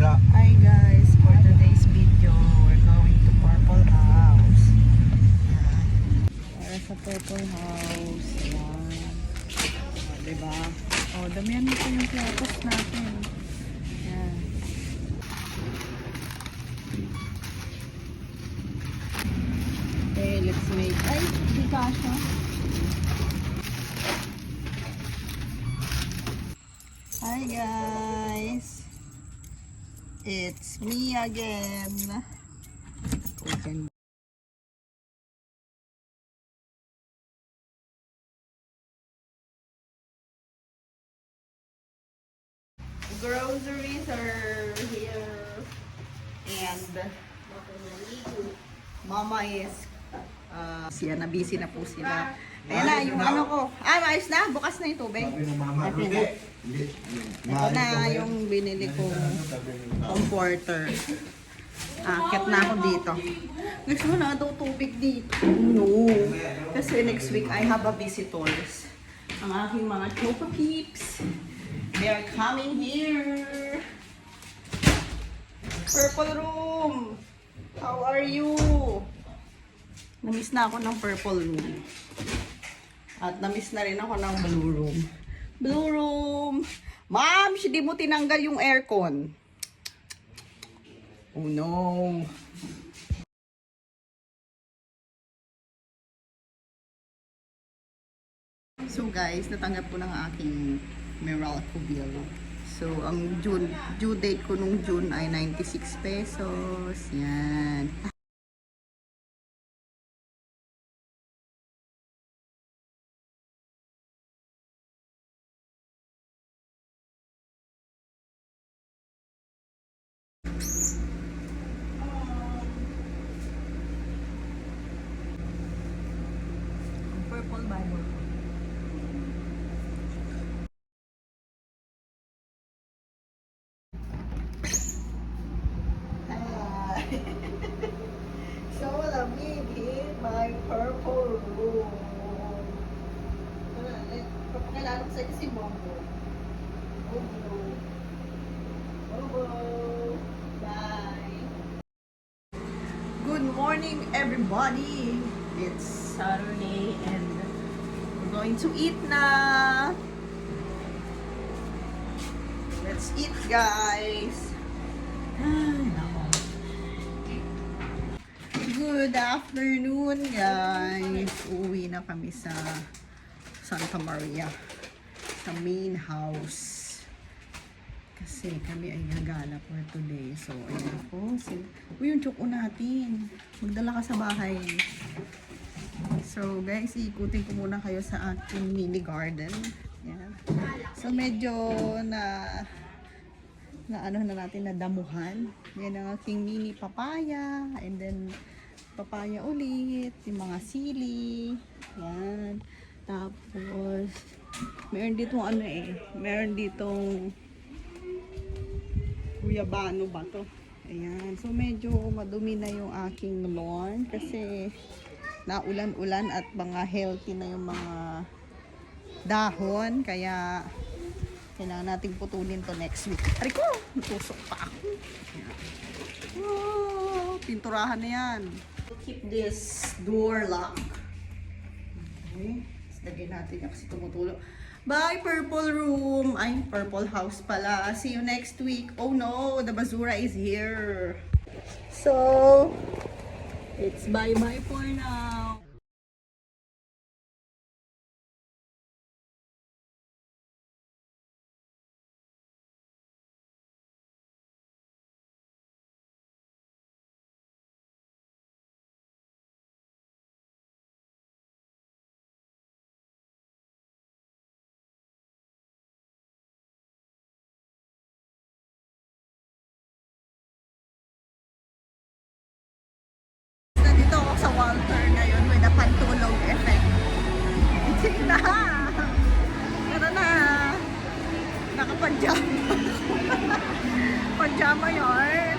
Hi guys, for today's video, we're going to Purple House. Ayan. Para sa Purple House. Ayan. O, diba? O, damihan mo yung platos natin. Ayan. Okay, let's make... Ay, di kasha. Hi guys. It's me again. Open. Groceries are here. And Mama is siya na busy na po sila. Ayan na, yung ano ko. Maayos na. Bukas na yung tubig. Ito na yung binili kong comforter. Akit na ako dito. Gusto mo na daw tubig dito. No. Kasi next week I have a visitors. Ang aking mga Choco Peeps. They are coming here. Purple Room. How are you? Namiss na ako ng Purple Room. At namiss na rin ako ng Blue Room. Blue Room! Ma'am, hindi mo tinanggal yung aircon. Oh no! So guys, natanggap ko ng aking Meralco bill. So, ang due date ko nung June ay 96 pesos. Yan. Purple Bible. So lamig in my purple room. Papakilala ko sa inyo si Bobo. Bobo. Bobo. Bye. Good morning everybody. It's Saturday and we're going to eat na. Let's eat guys. Ay, nako. Good afternoon guys. Uwi na kami sa Santa Maria. Sa main house. Kasi kami ay gagala for today. So, ayun po. Uy, yung choco natin. Magdala ka sa bahay. So, guys, ikutin ko muna kayo sa ating mini garden. Yan. So, medyo ano na natin, nadamuhan. Yan ang aking mini papaya. And then, papaya ulit. Yung mga sili. Yan. Tapos, meron ditong ano meron ditong guyabano ba to? Ayan. So, medyo madumi na yung aking lawn kasi naulan-ulan at mga healthy na yung mga dahon. Kaya, kailangan nating putulin to next week. Ariko! Natusok pa ako. Ayan. Oh, pinturahan na yan. Keep this door lock. Okay. Lagay natin yan kasi tumutulog. Bye, Purple Room! Ay, Purple House pala. See you next week. Oh no, the basura is here. So, it's bye-bye for now. Nandito ako sa Walter ngayon with a pantulog effect. Sige na! Tara na! Naka-pajama. Pajama yun.